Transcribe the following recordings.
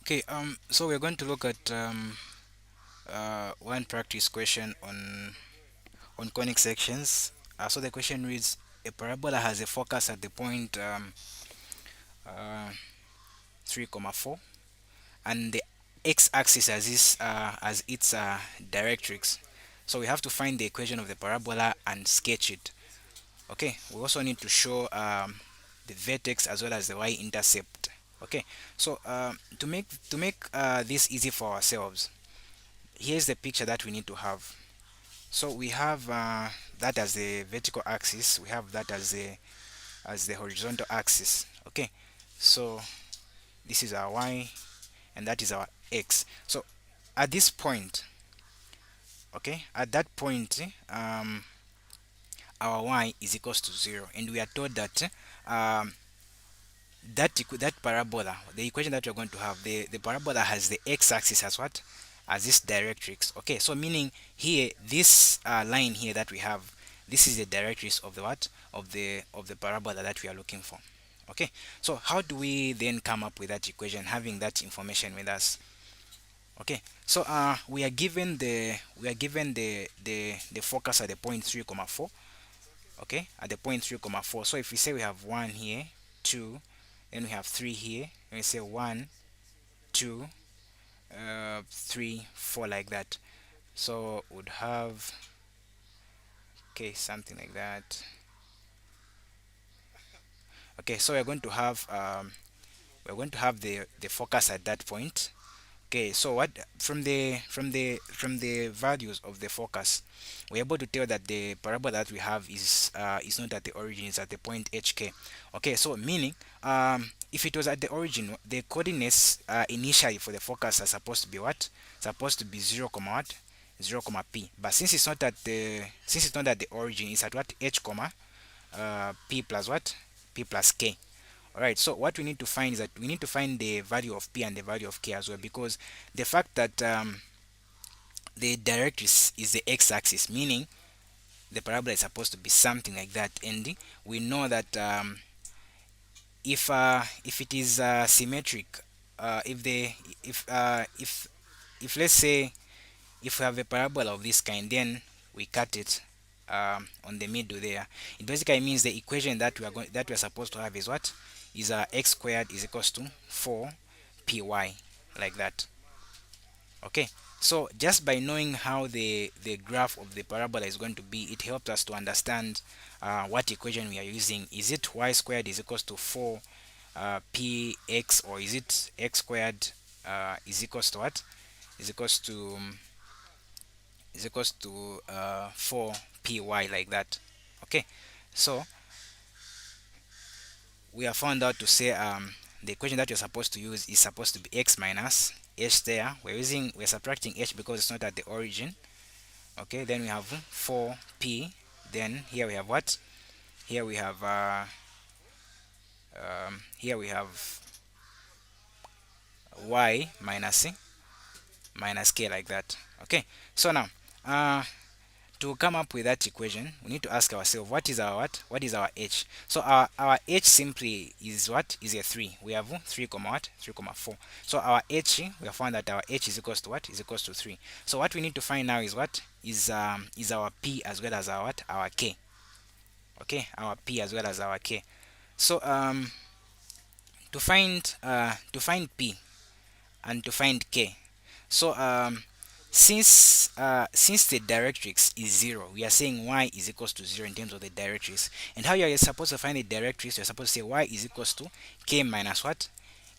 Okay, so we're going to look at one practice question on conic sections. So the question reads: a parabola has a focus at the point uh, 3, comma 4, and the x-axis as its directrix. So we have to find the equation of the parabola and sketch it. Okay, we also need to show the vertex as well as the y-intercept. Okay, so to make this easy for ourselves, here's the picture that we need to have. So we have that as the vertical axis, we have that as the horizontal axis. Okay, so this is our y and that is our x. So at this point, okay, at that point, our y is equals to 0, and we are told that that parabola, the equation that we're going to have, the parabola has the x-axis as what? As this directrix. Okay, so meaning here, this line here that we have, this is the directrix of the what? Of the parabola that we are looking for. Okay, so how do we then come up with that equation, having that information with us? Okay, so we are given the focus at the point 3 comma 4. Okay, at the point 3 comma 4. So if we say we have 1 here, 2, then we have 3 here, and we say 1, 2, 3, 4, like that. So would have, okay, something like that. Okay, so we're going to have the focus at that point. Okay, so what from the values of the focus, we're able to tell that the parabola that we have is not at the origin, it's at the point HK. Okay, so meaning if it was at the origin, the coordinates initially for the focus are supposed to be what? Supposed to be 0 comma what? 0 comma p. But since it's not at the origin, it's at what? H comma p plus what? P plus k. Alright, so what we need to find is that we need to find the value of p and the value of k as well, because the fact that the directrix is the x-axis, meaning the parabola is supposed to be something like that, and we know that if it is symmetric, if the if let's say if we have a parabola of this kind, then we cut it on the middle there. It basically means the equation that we're supposed to have is what? Is x squared is equals to 4 py, like that. Okay, so just by knowing how the graph of the parabola is going to be, it helps us to understand what equation we are using. Is it y squared is equals to 4 px, or is it x squared is equals to what? Is equals to 4 py, like that. Okay, so we have found out to say the equation that you're supposed to use is supposed to be x minus h. There we're subtracting h because it's not at the origin. Okay, then we have 4p, then here we have what? Here we have y minus k, like that. Okay, so now to come up with that equation, we need to ask ourselves, what is our what? What is our h? So our h simply is what? Is a 3. We have 3 comma what? 3 comma 4. So our h, we have found that our h is equals to what? Is equals to 3. So what we need to find now is what? Is our p as well as our what? Our k. Okay, our p as well as our k. So to find p and to find k. So since the directrix is 0, we are saying y is equals to 0 in terms of the directrix. And how you are supposed to find the directrix? You're supposed to say y is equals to k minus what?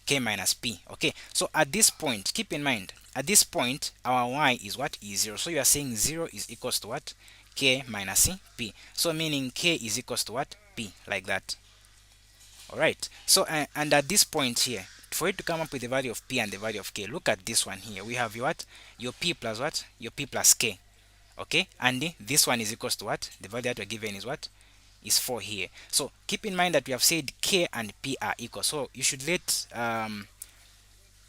K minus p. Okay, so at this point, keep in mind, at this point our y is what? Is 0. So you are saying 0 is equals to what? K minus p. So meaning k is equals to what? P, like that. Alright, so and at this point here, for it to come up with the value of p and the value of k, look at this one here. We have your what? Your p plus what? Your p plus k. Okay, and this one is equals to what? The value that we're given is what? Is 4 here. So keep in mind that we have said k and p are equal, so you should let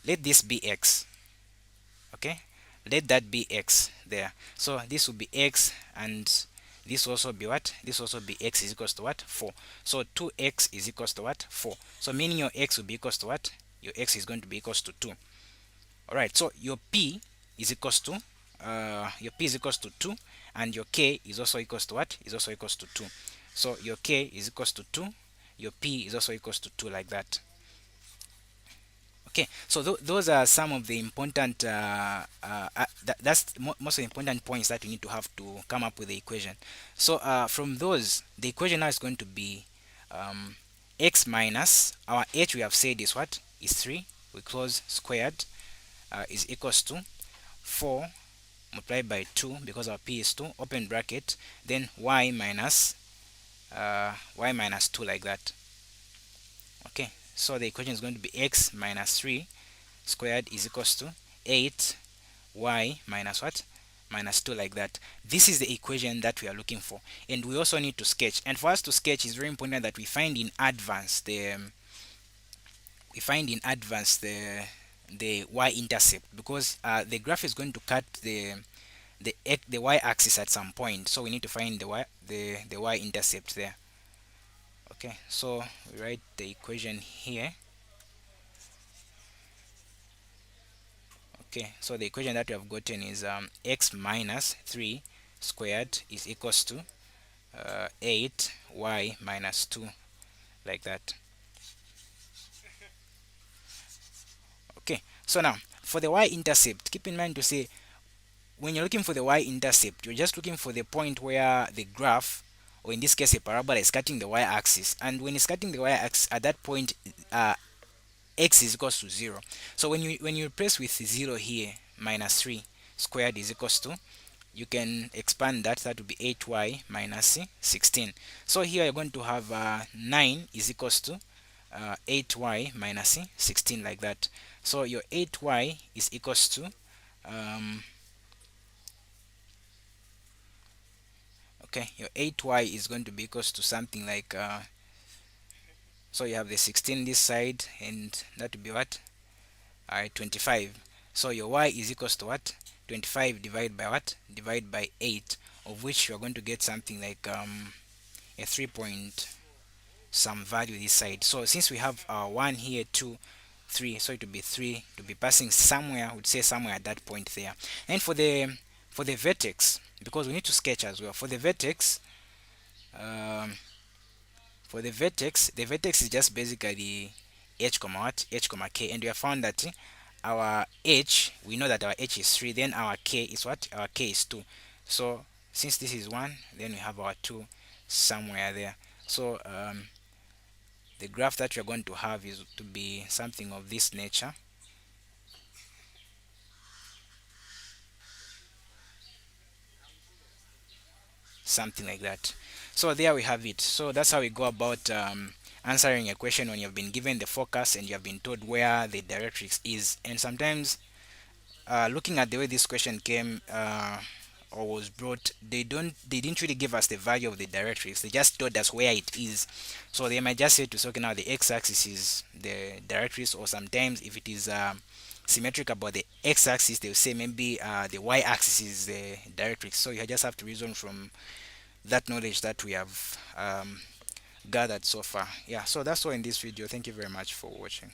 this be x. Okay, let that be x there. So this will be x, and this also be what? This also be x is equals to what? 4. So 2x is equals to what? 4. So meaning your x will be equals to what? Your x is going to be equals to 2. All right, so your p is equals to your p is equals to 2, and your k is also equals to what? Is also equals to 2. So your k is equals to 2, your p is also equals to 2, like that. Okay, so those are some of the important most of the important points that you need to have to come up with the equation. So from those, the equation now is going to be um, x minus our h, we have said is what? Is 3. We close squared is equals to 4 multiplied by 2, because our p is 2, open bracket, then y minus 2, like that. Okay, so the equation is going to be x minus 3 squared is equals to 8 y minus what? Minus 2, like that. This is the equation that we are looking for, and we also need to sketch. And for us to sketch, it's very important that we find in advance the y-intercept, because the graph is going to cut the y-axis at some point, so we need to find the y-intercept there. Okay, so we write the equation here. Okay, so the equation that we have gotten is x minus 3 squared is equals to 8y minus 2, like that. Okay, so now for the y-intercept, keep in mind to say, when you're looking for the y-intercept, you're just looking for the point where the graph, or in this case a parabola, is cutting the y-axis. And when it's cutting the y-axis, at that point x is equals to 0. So when you replace with 0 here, minus 3 squared is equals to, you can expand that would be 8y minus 16. So here you're going to have 9 is equals to 8y minus 16, like that. So your 8y is equals to okay, your 8y is going to be equals to something like so you have the 16 this side, and that would be what? 25. So your y is equals to what? 25 divided by what? Divided by 8, of which you are going to get something like a 3 point some value this side. So since we have 1 here, 2, 3, so it will be 3 to be passing somewhere, I would say somewhere at that point there. And for the vertex, because we need to sketch as well, um, for the vertex is just basically h comma what? H comma k, and we have found that our h, we know that our h is 3, then our k is what? Our k is 2. So since this is 1, then we have our 2 somewhere there. So the graph that you're going to have is to be something of this nature, something like that. So there we have it. So that's how we go about answering a question when you've been given the focus and you have been told where the directrix is. And sometimes looking at the way this question came or was brought, they didn't really give us the value of the directrix. They just told us where it is. So they might just say to us, okay, now the x-axis is the directrix, or sometimes if it is symmetric about the x-axis, they'll say maybe the y-axis is the directrix. So you just have to reason from that knowledge that we have gathered so far. Yeah, so that's all in this video. Thank you very much for watching.